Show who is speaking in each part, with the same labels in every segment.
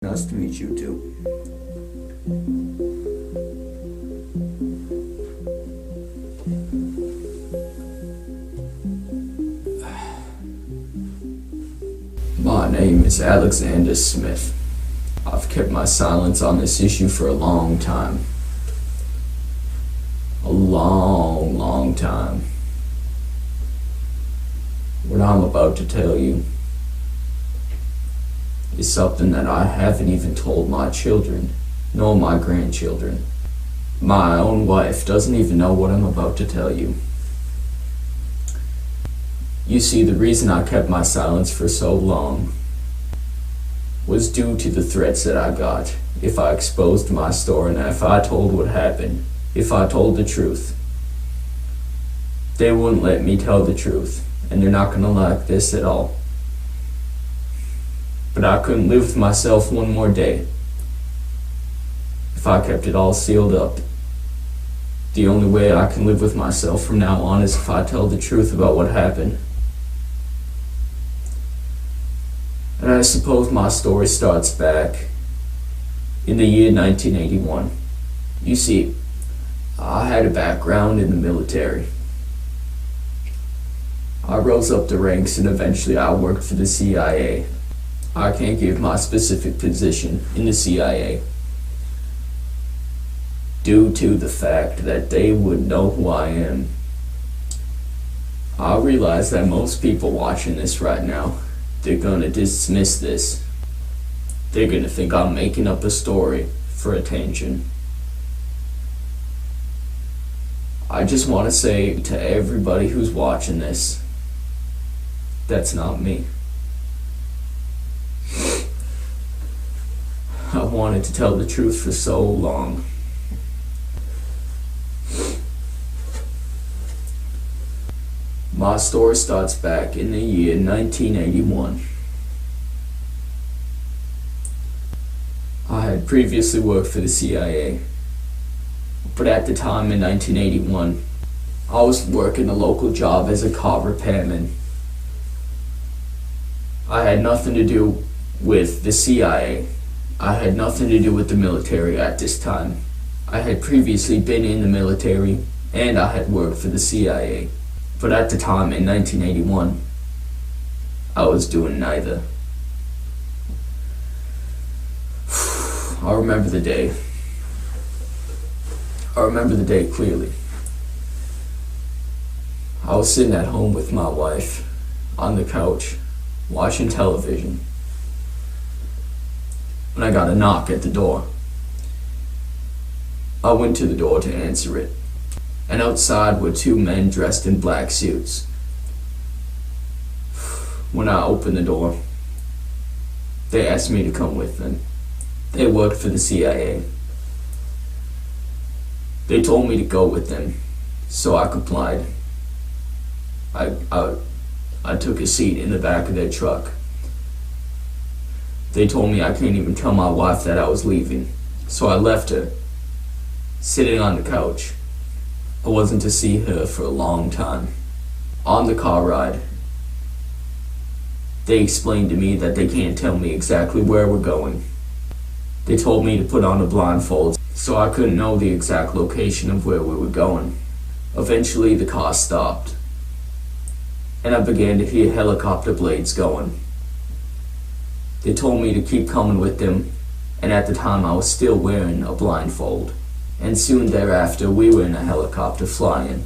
Speaker 1: Nice to meet you too. My name is Alexander Smith. I've kept my silence on this issue for a long time. A long time. What I'm about to tell you is something that I haven't even told my children, nor my grandchildren. My own wife doesn't even know what I'm about to tell you. You see, the reason I kept my silence for so long was due to the threats that I got if I exposed my story and if I told what happened, if I told the truth. They wouldn't let me tell the truth, and they're not gonna like this at all. But I couldn't live with myself one more day if I kept it all sealed up. The only way I can live with myself from now on is if I tell the truth about what happened. And I suppose my story starts back in the year 1981. You see, I had a background in the military. I rose up the ranks and eventually I worked for the CIA. I can't give my specific position in the CIA due to the fact that they would know who I am. I realize that most people watching this right now, they're gonna dismiss this. They're gonna think I'm making up a story for attention. I just want to say to everybody who's watching this, that's not me. I wanted to tell the truth for so long. My story starts back in the year 1981. I had previously worked for the CIA, but at the time in 1981, I was working a local job as a car repairman. I had nothing to do with the CIA. I had nothing to do with the military at this time. I had previously been in the military and I had worked for the CIA. But at the time in 1981, I was doing neither. I remember the day. I remember the day clearly. I was sitting at home with my wife on the couch watching television when I got a knock at the door. I went to the door to answer it, and outside were two men dressed in black suits. When I opened the door, they asked me to come with them. They worked for the CIA. They told me to go with them, so I complied. I took a seat in the back of their truck. They told me I can't even tell my wife that I was leaving, so I left her, sitting on the couch. I wasn't to see her for a long time. On the car ride, they explained to me that they can't tell me exactly where we're going. They told me to put on a blindfold, so I couldn't know the exact location of where we were going. Eventually the car stopped, and I began to hear helicopter blades going. They told me to keep coming with them, and at the time I was still wearing a blindfold. And soon thereafter we were in a helicopter flying.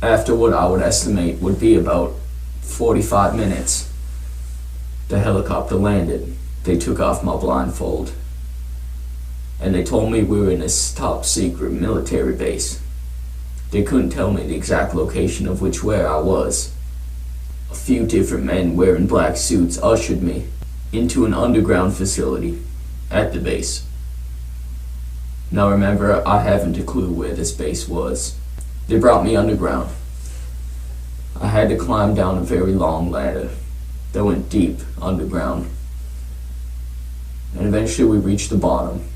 Speaker 1: After what I would estimate would be about 45 minutes, the helicopter landed. They took off my blindfold, and they told me we were in this top secret military base. They couldn't tell me the exact location of where I was. A few different men wearing black suits ushered me into an underground facility at the base. Now remember, I haven't a clue where this base was. They brought me underground. I had to climb down a very long ladder that went deep underground. And eventually we reached the bottom.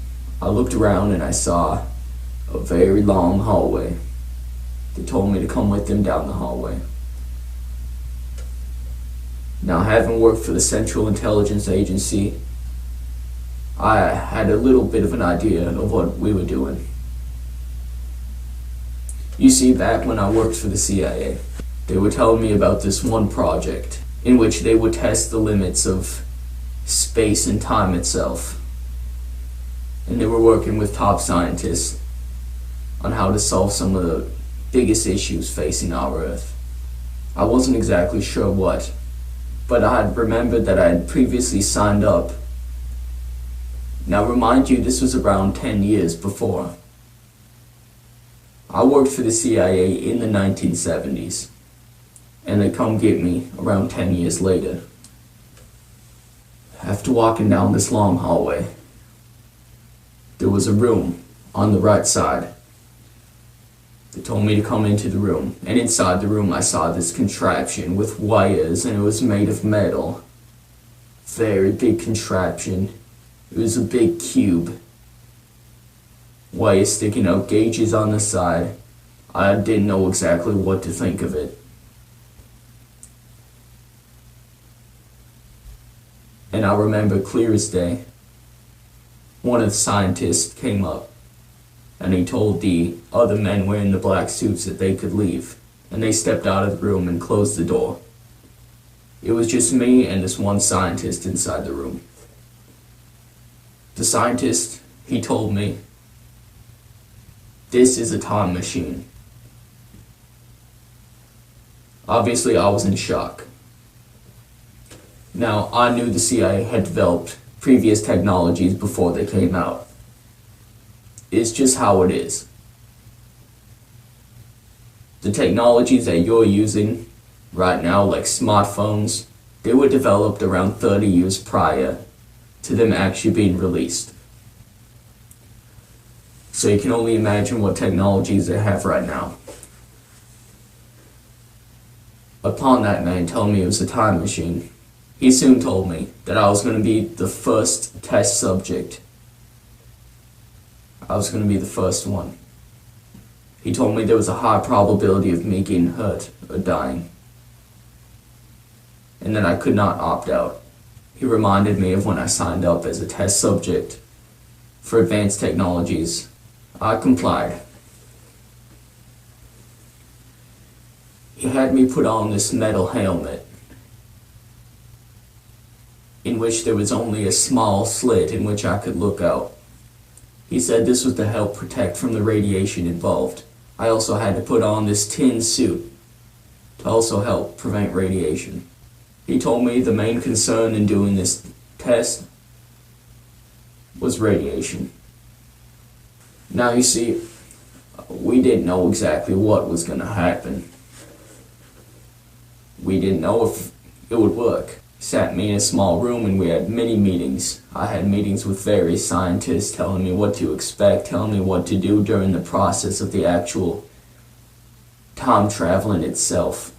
Speaker 1: I looked around and I saw a very long hallway. They told me to come with them down the hallway. Now, having worked for the Central Intelligence Agency I had a little bit of an idea of what we were doing. You see, back when I worked for the CIA, they were telling me about this one project in which they would test the limits of space and time itself. And they were working with top scientists on how to solve some of the biggest issues facing our Earth. I wasn't exactly sure what, but I had remembered that I had previously signed up. Now remind you, this was around 10 years before. I worked for the CIA in the 1970s, and they come get me around 10 years later. After walking down this long hallway, there was a room on the right side. They told me to come into the room, and inside the room I saw this contraption with wires, and it was made of metal. Very big contraption. It was a big cube. Wires sticking out, gauges on the side. I didn't know exactly what to think of it. And I remember clear as day, one of the scientists came up and he told the other men wearing the black suits that they could leave. And they stepped out of the room and closed the door. It was just me and this one scientist inside the room. The scientist, he told me, "This is a time machine." Obviously, I was in shock. Now, I knew the CIA had developed previous technologies before they came out. It's just how it is. The technologies that you're using right now, like smartphones, they were developed around 30 years prior to them actually being released. So you can only imagine what technologies they have right now. Upon that man telling me it was a time machine, he soon told me that I was going to be the first test subject. I was going to be the first one. He told me there was a high probability of me getting hurt or dying, and that I could not opt out. He reminded me of when I signed up as a test subject for advanced technologies. I complied. He had me put on this metal helmet in which there was only a small slit in which I could look out. He said this was to help protect from the radiation involved. I also had to put on this tin suit to also help prevent radiation. He told me the main concern in doing this test was radiation. Now you see, we didn't know exactly what was going to happen. We didn't know if it would work. He sat me in a small room and we had many meetings. I had meetings with various scientists telling me what to expect, telling me what to do during the process of the actual time traveling itself.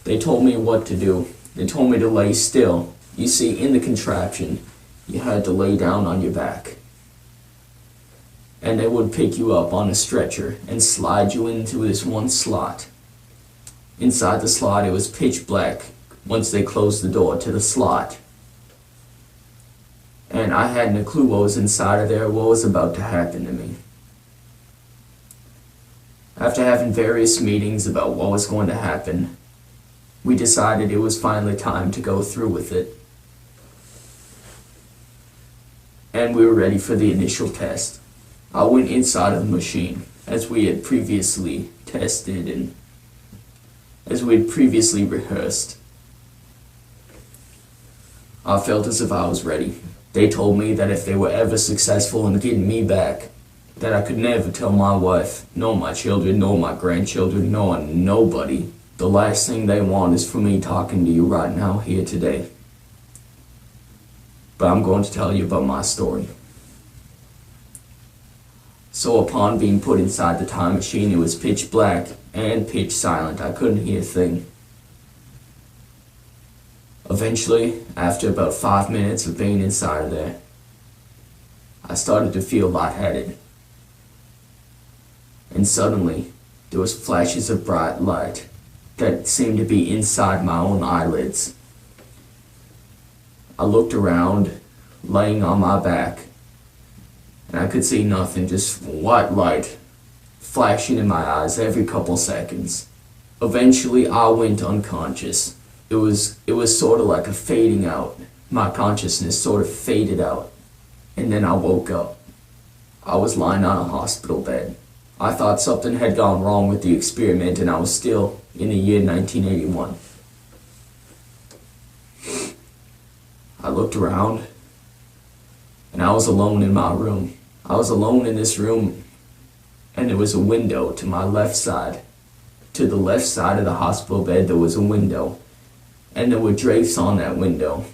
Speaker 1: They told me what to do. They told me to lay still. You see, in the contraption, you had to lay down on your back. And they would pick you up on a stretcher and slide you into this one slot. Inside the slot, it was pitch black once they closed the door to the slot. And I hadn't a clue what was inside of there, what was about to happen to me. After having various meetings about what was going to happen, we decided it was finally time to go through with it. And we were ready for the initial test. I went inside of the machine, as we had previously tested and as we had previously rehearsed. I felt as if I was ready. They told me that if they were ever successful in getting me back, that I could never tell my wife, nor my children, nor my grandchildren, nor nobody. The last thing they want is for me talking to you right now, here today. But I'm going to tell you about my story. So upon being put inside the time machine, it was pitch black and pitch silent. I couldn't hear a thing. Eventually, after about 5 minutes of being inside of there, I started to feel lightheaded. And suddenly, there was flashes of bright light that seemed to be inside my own eyelids. I looked around, laying on my back, and I could see nothing, just white light flashing in my eyes every couple seconds. Eventually, I went unconscious. It was sort of like a fading out. My consciousness sort of faded out, and then I woke up. I was lying on a hospital bed. I thought something had gone wrong with the experiment, and I was still in the year 1981. I looked around, and I was alone in my room. I was alone in this room, and there was a window to my left side. To the left side of the hospital bed, there was a window, and there were drapes on that window,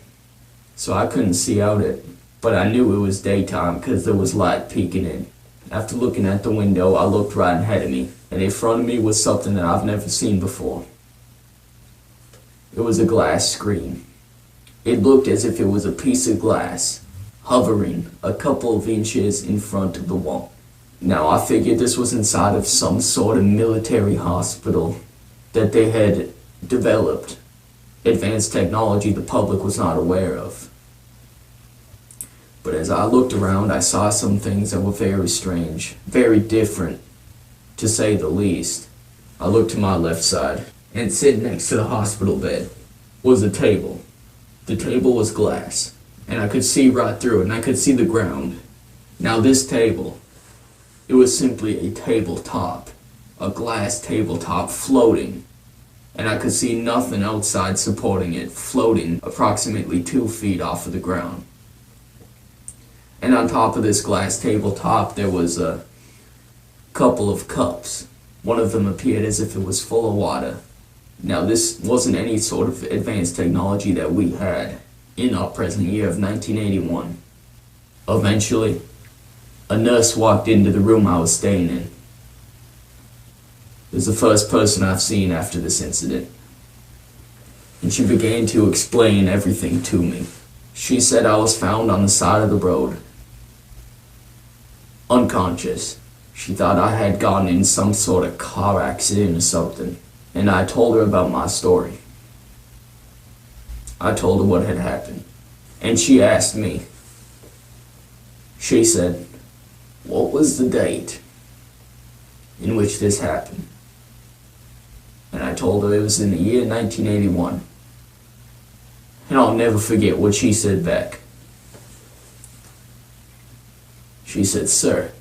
Speaker 1: so I couldn't see out it, but I knew it was daytime because there was light peeking in. After looking at the window, I looked right ahead of me, and in front of me was something that I've never seen before. It was a glass screen. It looked as if it was a piece of glass, hovering a couple of inches in front of the wall. Now, I figured this was inside of some sort of military hospital that they had developed advanced technology the public was not aware of. But as I looked around, I saw some things that were very strange, very different, to say the least. I looked to my left side, and sitting next to the hospital bed was a table. The table was glass, and I could see right through it, and I could see the ground. Now this table, it was simply a tabletop, a glass tabletop floating, and I could see nothing outside supporting it, floating approximately 2 feet off of the ground. And on top of this glass tabletop, there was a couple of cups. One of them appeared as if it was full of water. Now, this wasn't any sort of advanced technology that we had in our present year of 1981. Eventually, a nurse walked into the room I was staying in. It was the first person I've seen after this incident. And she began to explain everything to me. She said I was found on the side of the road, unconscious. She thought I had gotten in some sort of car accident or something, and I told her about my story. I told her what had happened, and she asked me. She said, "What was the date in which this happened?" And I told her it was in the year 1981. And I'll never forget what she said back. She said, "Sir,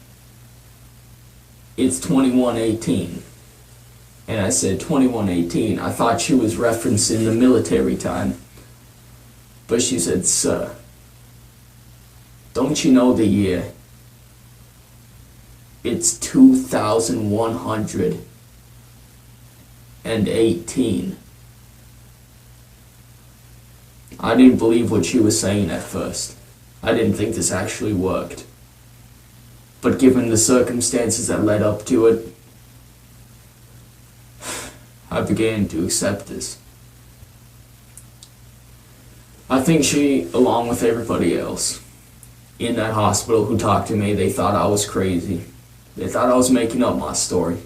Speaker 1: it's 2118. And I said, 2118. I thought she was referencing the military time. But she said, "Sir, don't you know the year? It's 2118. I didn't believe what she was saying at first. I didn't think this actually worked. But given the circumstances that led up to it, I began to accept this. I think she, along with everybody else in that hospital who talked to me, they thought I was crazy. They thought I was making up my story.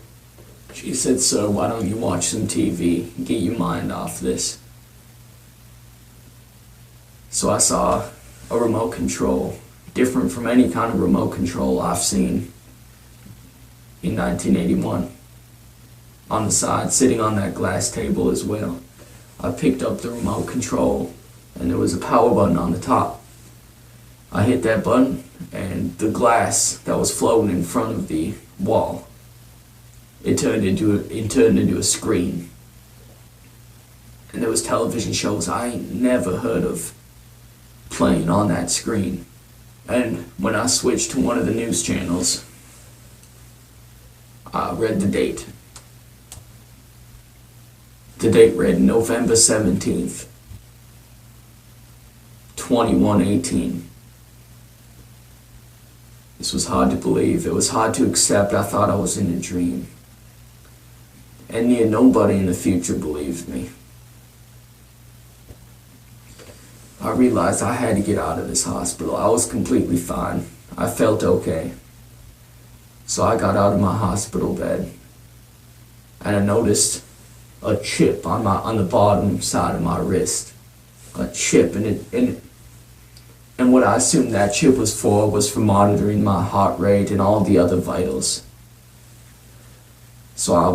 Speaker 1: She said, "Sir, why don't you watch some TV, get your mind off this?" So I saw a remote control, different from any kind of remote control I've seen in 1981. On the side, sitting on that glass table as well. I picked up the remote control, and there was a power button on the top. I hit that button, and the glass that was floating in front of the wall, it turned into a screen. And there was television shows I ain't never heard of playing on that screen. And when I switched to one of the news channels, I read the date. The date read November 17th, 2118. This was hard to believe. It was hard to accept. I thought I was in a dream. And near nobody in the future believed me. I realized I had to get out of this hospital. I was completely fine. I felt okay. So I got out of my hospital bed, and I noticed a chip on the bottom side of my wrist. A chip, and what I assumed that chip was for monitoring my heart rate and all the other vitals. So I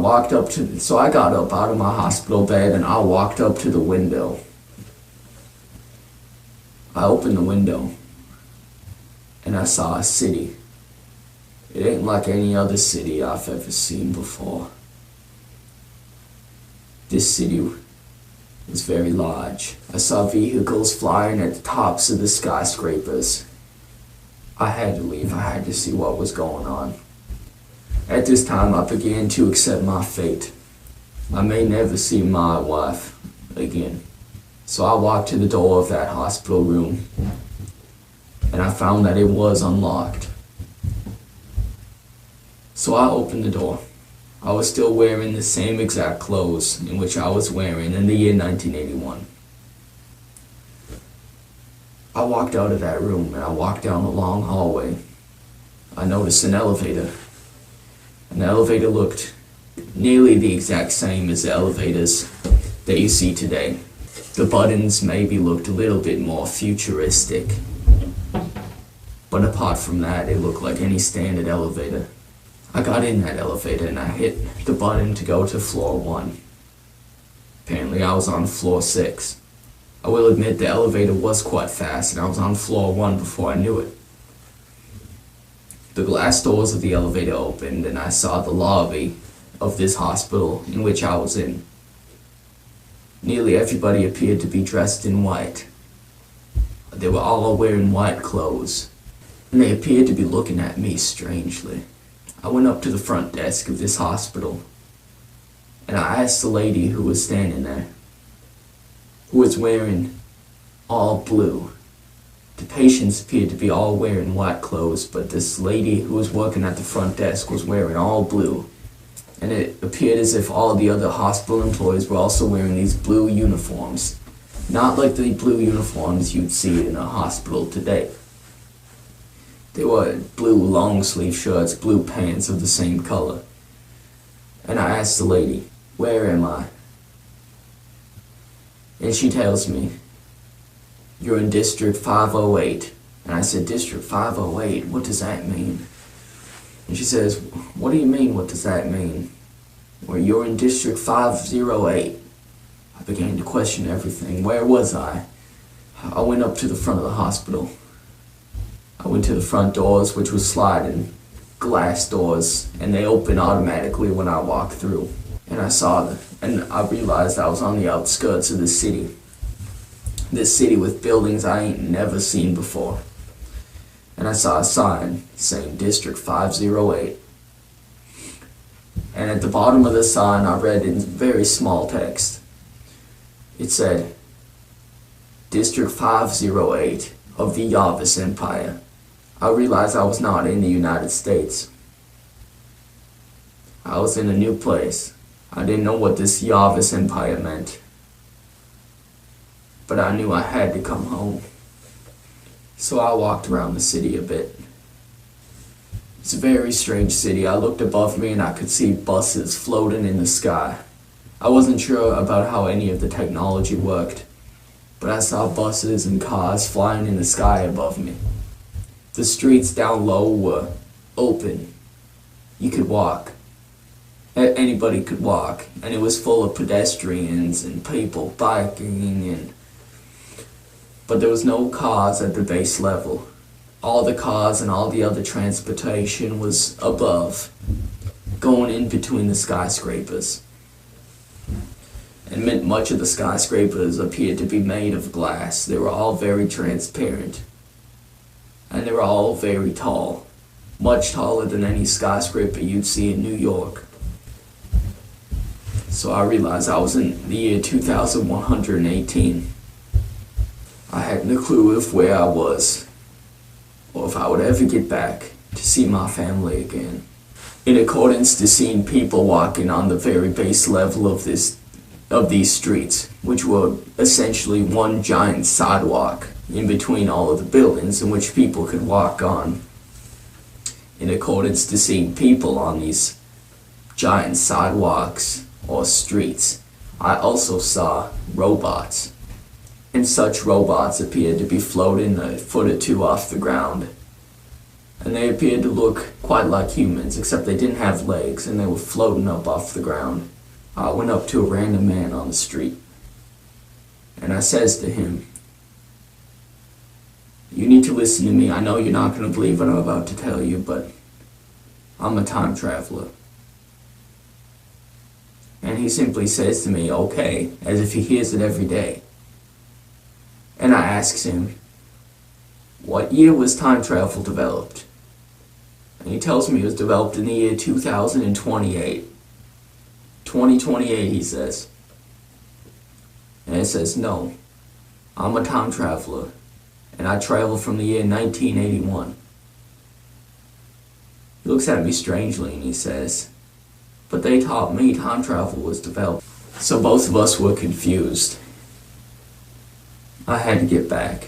Speaker 1: got up out of my hospital bed and I walked up to the window. I opened the window and I saw a city. It ain't like any other city I've ever seen before. This city was very large. I saw vehicles flying at the tops of the skyscrapers. I had to leave. I had to see what was going on. At this time, I began to accept my fate. I may never see my wife again. So I walked to the door of that hospital room, and I found that it was unlocked. So I opened the door. I was still wearing the same exact clothes in which I was wearing in the year 1981. I walked out of that room and I walked down a long hallway. I noticed an elevator. And the elevator looked nearly the exact same as the elevators that you see today. The buttons maybe looked a little bit more futuristic. But apart from that, it looked like any standard elevator. I got in that elevator and I hit the button to go to floor 1. Apparently I was on floor 6. I will admit the elevator was quite fast and I was on floor 1 before I knew it. The glass doors of the elevator opened and I saw the lobby of this hospital in which I was in. Nearly everybody appeared to be dressed in white. They were all wearing white clothes and they appeared to be looking at me strangely. I went up to the front desk of this hospital and I asked the lady who was standing there, who was wearing all blue. The patients appeared to be all wearing white clothes, but this lady who was working at the front desk was wearing all blue. And it appeared as if all the other hospital employees were also wearing these blue uniforms. Not like the blue uniforms you'd see in a hospital today. They wore blue long sleeve shirts, blue pants of the same color. And I asked the lady, "Where am I?" And she tells me, "You're in District 508. And I said, "District 508? What does that mean?" And she says, "What do you mean, what does that mean?" "Well, you're in District 508. I began to question everything. Where was I? I went up to the front of the hospital. I went to the front doors, which was sliding glass doors, and they open automatically when I walk through. And I realized I was on the outskirts of the city. This city with buildings I ain't never seen before. And I saw a sign saying District 508. And at the bottom of the sign I read in very small text. It said, District 508 of the Yavis Empire. I realized I was not in the United States. I was in a new place. I didn't know what this Yavis Empire meant. But I knew I had to come home. So I walked around the city a bit. It's a very strange city. I looked above me and I could see buses floating in the sky. I wasn't sure about how any of the technology worked, but I saw buses and cars flying in the sky above me. The streets down low were open. You could walk. Anybody could walk, and it was full of pedestrians and people biking but there was no cars at the base level. All the cars and all the other transportation was above, going in between the skyscrapers. And much of the skyscrapers appeared to be made of glass. They were all very transparent. And they were all very tall. Much taller than any skyscraper you'd see in New York. So I realized I was in the year 2118. I had no clue of where I was, or if I would ever get back to see my family again. In accordance to seeing people walking on the very base level of these streets, which were essentially one giant sidewalk in between all of the buildings in which people could walk on. In accordance to seeing people on these giant sidewalks or streets, I also saw robots. and such robots appeared to be floating a foot or two off the ground. And they appeared to look quite like humans, except they didn't have legs, and they were floating up off the ground. I went up to a random man on the street, and I says to him, "You need to listen to me. I know you're not going to believe what I'm about to tell you, but I'm a time traveler." And he simply says to me, "Okay," as if he hears it every day. And I asks him, "What year was time travel developed?" And he tells me it was developed in the year 2028. 2028, he says. And it says, "No, I'm a time traveler, and I travel from the year 1981. He looks at me strangely and he says, "But they taught me time travel was developed." So both of us were confused. I had to get back.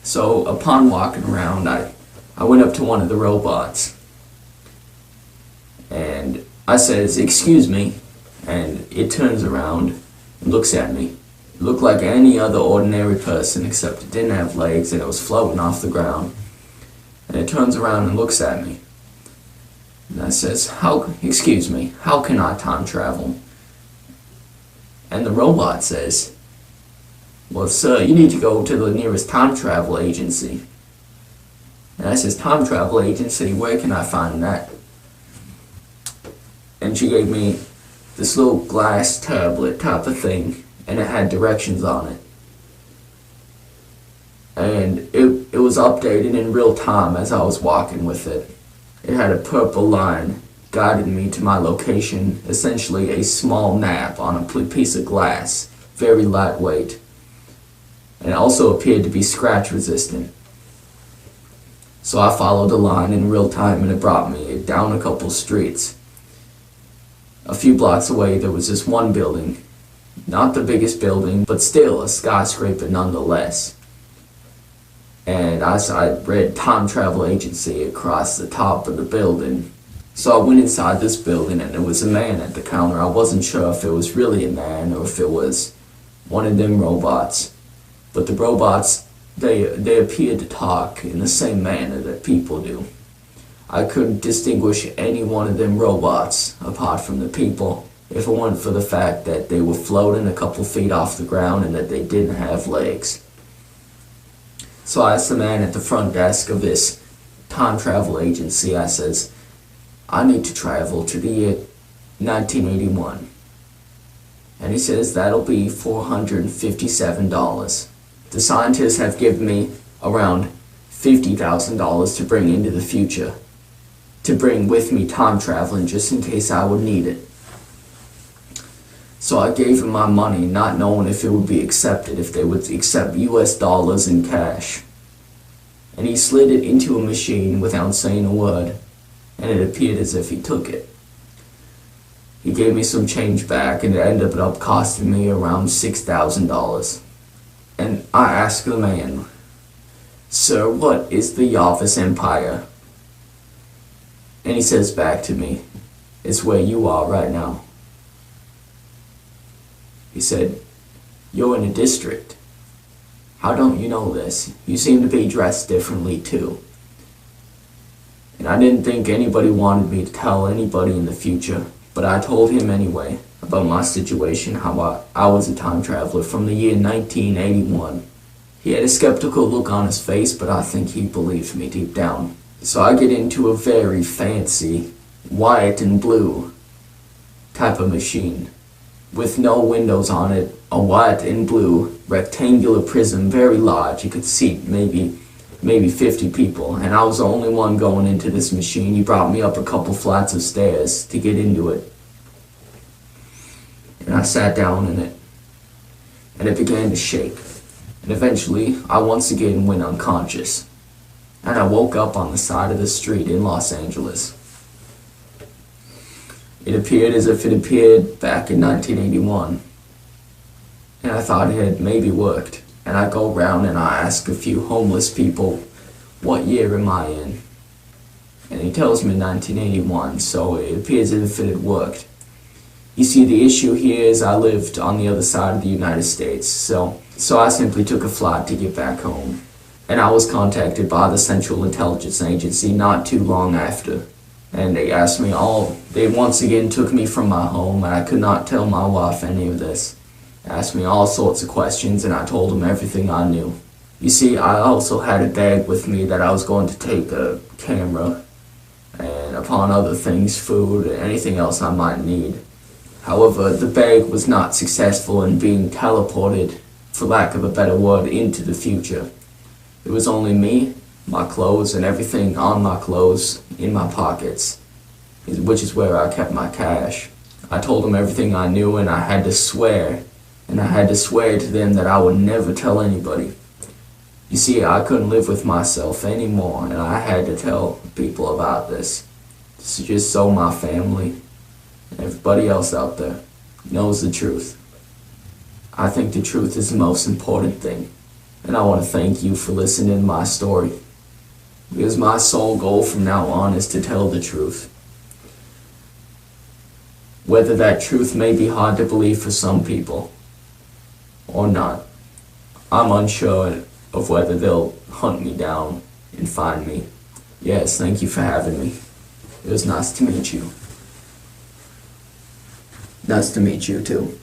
Speaker 1: So upon walking around, I went up to one of the robots. And I says, "Excuse me." And it turns around and looks at me. It looked like any other ordinary person, except it didn't have legs and it was floating off the ground. And it turns around and looks at me. And I says, "Excuse me, how can I time travel?" And the robot says, "Well, sir, you need to go to the nearest time travel agency." And I says, "Time travel agency, where can I find that?" And she gave me this little glass tablet type of thing, and it had directions on it. And it was updated in real time as I was walking with it. It had a purple line guiding me to my location, essentially a small nap on a piece of glass, very lightweight. And it also appeared to be scratch resistant. So I followed the line in real time and it brought me down a couple streets. A few blocks away there was this one building, not the biggest building, but still a skyscraper nonetheless. And I read time travel agency across the top of the building. So I went inside this building and there was a man at the counter. I wasn't sure if it was really a man or if it was one of them robots. But the robots, they appeared to talk in the same manner that people do. I couldn't distinguish any one of them robots apart from the people if it weren't for the fact that they were floating a couple feet off the ground and that they didn't have legs. So I asked the man at the front desk of this time travel agency, I says, "I need to travel to the year 1981. And he says, "That'll be $457. The scientists have given me around $50,000 to bring into the future, to bring with me time traveling just in case I would need it." So I gave him my money, not knowing if it would be accepted, if they would accept US dollars in cash. And he slid it into a machine without saying a word, and it appeared as if he took it. He gave me some change back, and it ended up costing me around $6,000. And I asked the man, "Sir, what is the Yavis Empire?" And he says back to me, "It's where you are right now." He said, "You're in a district. How don't you know this? You seem to be dressed differently too." And I didn't think anybody wanted me to tell anybody in the future, but I told him anyway about my situation, how I was a time traveler from the year 1981. He had a skeptical look on his face, but I think he believed me deep down. So I get into a very fancy white and blue type of machine with no windows on it, a white and blue rectangular prism, very large. You could seat maybe 50 people, and I was the only one going into this machine. He brought me up a couple flights of stairs to get into it. And I sat down in it, and it began to shake. And eventually, I once again went unconscious. And I woke up on the side of the street in Los Angeles. It appeared as if it appeared back in 1981. And I thought it had maybe worked. And I go around and I ask a few homeless people, "What year am I in?" And he tells me 1981, so it appears as if it had worked. You see, the issue here is I lived on the other side of the United States, so I simply took a flight to get back home. And I was contacted by the Central Intelligence Agency not too long after. And they asked me they once again took me from my home, and I could not tell my wife any of this. Asked me all sorts of questions, and I told them everything I knew. You see, I also had a bag with me that I was going to take a camera, and upon other things, food, and anything else I might need. However, the bag was not successful in being teleported, for lack of a better word, into the future. It was only me, my clothes, and everything on my clothes in my pockets, which is where I kept my cash. I told them everything I knew, and I had to swear to them that I would never tell anybody. You see, I couldn't live with myself anymore, and I had to tell people about this. Just so my family and everybody else out there knows the truth. I think the truth is the most important thing, and I want to thank you for listening to my story, because my sole goal from now on is to tell the truth. Whether that truth may be hard to believe for some people, or not. I'm unsure of whether they'll hunt me down and find me. Yes, thank you for having me. It was nice to meet you. Nice to meet you too.